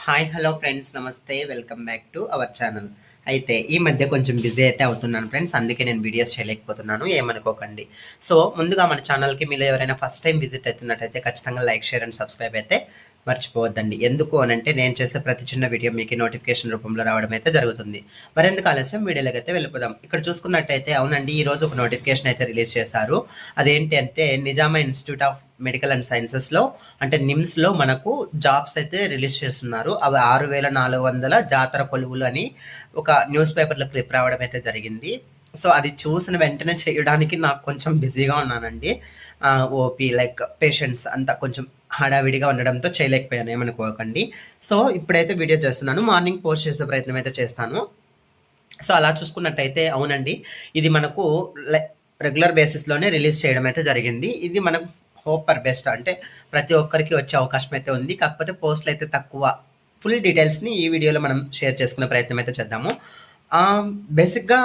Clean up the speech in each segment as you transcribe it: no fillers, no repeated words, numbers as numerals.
Hi hello friends, నమస్తే, welcome back to our channel. అయితే ఈ మధ్య కొంచెం బిజీ అయితే అవుతున్నాను ఫ్రెండ్స్, అందుకే నేను వీడియోస్ చేయలేకపోతున్నాను, ఏమనుకోకండి. సో ముందుగా మన ఛానల్కి మీరు ఎవరైనా ఫస్ట్ టైం విజిట్ అవుతున్నట్టయితే ఖచ్చితంగా లైక్, షేర్ అండ్ సబ్స్క్రైబ్ అయితే మర్చిపోవద్దండి. ఎందుకు అనంటే నేను చేసే ప్రతి చిన్న వీడియో మీకు నోటిఫికేషన్ రూపంలో రావడం అయితే జరుగుతుంది. మరెందుకు ఆలస్యం, వీడియోలోకి అయితే వెళ్ళిపోదాం. ఇక్కడ చూసుకున్నట్టయితే అవునండి, ఈ రోజు ఒక నోటిఫికేషన్ అయితే రిలీజ్ చేశారు. అదేంటి అంటే నిజామా ఇన్స్టిట్యూట్ ఆఫ్ మెడికల్ అండ్ సైన్సెస్లో అంటే నిమ్స్లో మనకు జాబ్స్ అయితే రిలీజ్ చేస్తున్నారు. అవి 6400 జాతర కొలువులు అని ఒక న్యూస్ పేపర్లో క్లిప్ రావడం అయితే జరిగింది. సో అది చూసిన వెంటనే చేయడానికి నాకు కొంచెం బిజీగా ఉన్నానండి. ఓపీ లైక్ పేషెంట్స్ అంతా కొంచెం హడావిడిగా ఉండడంతో చేయలేకపోయాను, ఏమనుకోకండి. సో ఇప్పుడైతే వీడియో చేస్తున్నాను, మార్నింగ్ పోస్ట్ చేసే ప్రయత్నం అయితే చేస్తాను. సో అలా చూసుకున్నట్టయితే అవునండి, ఇది మనకు రెగ్యులర్ బేసిస్లోనే రిలీజ్ చేయడం అయితే జరిగింది. ఇది మనకు హోప్ ఫర్ బెస్ట్, అంటే ప్రతి ఒక్కరికి వచ్చే అవకాశం అయితే ఉంది. కాకపోతే పోస్టులు అయితే తక్కువ. ఫుల్ డీటెయిల్స్ని ఈ వీడియోలో మనం షేర్ చేసుకునే ప్రయత్నం అయితే చేద్దాము. బేసిక్గా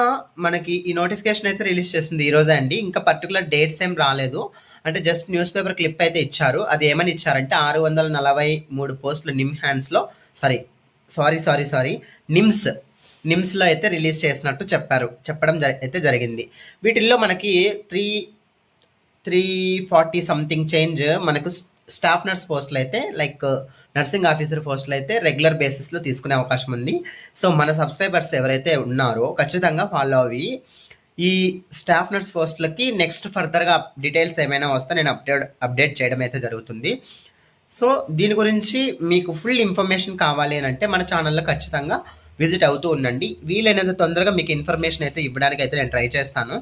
మనకి ఈ నోటిఫికేషన్ అయితే రిలీజ్ చేసింది ఈ రోజే అండి. ఇంకా పర్టికులర్ డేట్స్ ఏం రాలేదు, అంటే జస్ట్ న్యూస్ పేపర్ క్లిప్ అయితే ఇచ్చారు. అది ఏమని ఇచ్చారంటే 643 పోస్టులు హ్యాండ్స్లో సారీ నిమ్స్లో అయితే రిలీజ్ చేసినట్టు చెప్పడం అయితే జరిగింది. వీటిల్లో మనకి 340 సంథింగ్ చేంజ్ మనకు స్టాఫ్ నర్స్ పోస్టులు అయితే లైక్ నర్సింగ్ ఆఫీసర్ పోస్టులు అయితే రెగ్యులర్ బేసిస్లో తీసుకునే అవకాశం ఉంది. సో మన సబ్స్క్రైబర్స్ ఎవరైతే ఉన్నారో ఖచ్చితంగా ఫాలో అవి ఈ స్టాఫ్ నర్స్ పోస్టులకి నెక్స్ట్ ఫర్దర్గా డీటెయిల్స్ ఏమైనా వస్తే నేను అప్డేట్ చేయడం అయితే జరుగుతుంది. సో దీని గురించి మీకు ఫుల్ ఇన్ఫర్మేషన్ కావాలి అని అంటే మన ఛానల్లో ఖచ్చితంగా విజిట్ అవుతూ ఉండండి. వీలైనంత తొందరగా మీకు ఇన్ఫర్మేషన్ అయితే ఇవ్వడానికి అయితే నేను ట్రై చేస్తాను.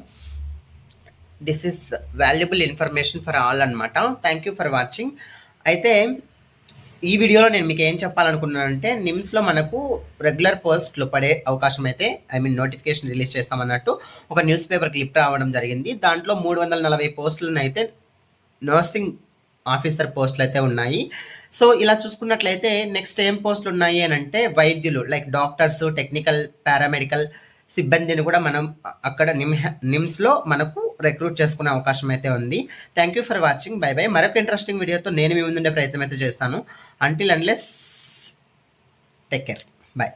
This is valuable information for all అనమాట. Thank you for watching. అయితే ఈ వీడియోలో నేను మీకు ఏం చెప్పాలనుకున్నానంటే నిమ్స్లో మనకు రెగ్యులర్ పోస్టులు పడే అవకాశం అయితే నోటిఫికేషన్ రిలీజ్ చేస్తామన్నట్టు ఒక న్యూస్ పేపర్ క్లిప్ రావడం జరిగింది. దాంట్లో 340 పోస్టులను అయితే నర్సింగ్ ఆఫీసర్ పోస్టులు అయితే ఉన్నాయి. సో ఇలా చూసుకున్నట్లయితే నెక్స్ట్ ఏం పోస్టులు ఉన్నాయి అని అంటే వైద్యులు లైక్ డాక్టర్స్, టెక్నికల్, పారామెడికల్ సిబ్బందిని కూడా మనం అక్కడ నిమ్స్లో మనకు రిక్రూట్ చేసుకునే అవకాశం అయితే ఉంది. Thank you for watching. By by. మరొక ఇంట్రెస్టింగ్ వీడియోతో నేను మీ ముందుండే ప్రయత్నం అయితే చేస్తాను. Until unless take care. By.